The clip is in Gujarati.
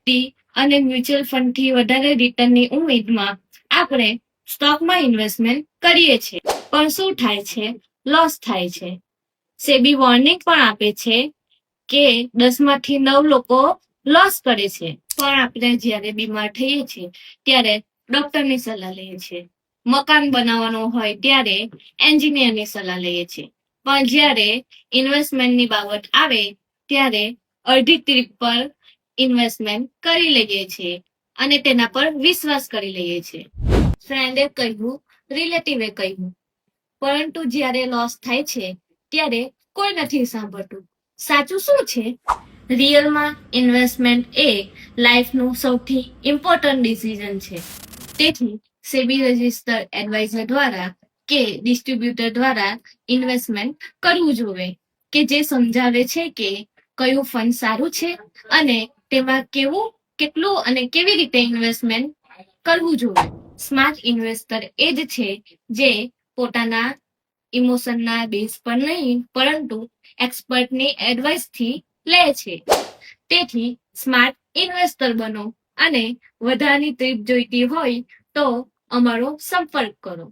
ટી અને મ્યુચ્યુઅલ ફંડથી વધારે રિટર્નની ઉમેદમાં આપણે સ્ટોકમાં ઇન્વેસ્ટમેન્ટ કરીએ છીએ, પણ શું થાય છે? લોસ થાય છે. સેબી વોર્નિંગ પણ આપે છે કે 10માંથી 9 લોકો લોસ કરે છે. પણ આપણે જ્યારે બીમાર થઈએ છીએ ત્યારે ડોક્ટરની સલાહ લઈએ છીએ. મકાન બનાવવાનું હોય ત્યારે એન્જિનિયરની સલાહ લઈએ છીએ. પણ જ્યારે ઇન્વેસ્ટમેન્ટની બાબત આવે ત્યારે અડધી ટ્રીપ પર ઇન્વેસ્ટમેન્ટ કરી લઈએ છીએ અને તેના પર વિશ્વાસ કરી લઈએ છીએ. ફ્રેન્ડે કહ્યું, રિલેટિવે કહ્યું, પરંતુ જ્યારે લોસ થાય છે ત્યારે કોઈ નથી સાંભળતું. સાચું શું છે? રિયલમાં ઇન્વેસ્ટમેન્ટ એ લાઈફનું સૌથી ઇમ્પોર્ટન્ટ ડિસિઝન છે. તેથી સેબી રજિસ્ટર્ડ એડવાઇઝર દ્વારા કે ડિસ્ટ્રીબ્યુટર દ્વારા ઇન્વેસ્ટમેન્ટ કરવું જોઈએ કે જે સમજાવે છે કે કયું ફંડ સારું છે અને તેમાં કેટલું અને કેવી રીતે ઇન્વેસ્ટમેન્ટ કરવું જોઈએ. સ્માર્ટ ઇન્વેસ્ટર એ જ છે જે પોતાના ઇમોશનના બેઝ પર નહીં પરંતુ એક્સપર્ટની એડવાઇસથી લે છે. તેથી સ્માર્ટ ઇન્વેસ્ટર બનો અને વધારાની ટીપ જોઈતી હોય તો અમારો સંપર્ક કરો.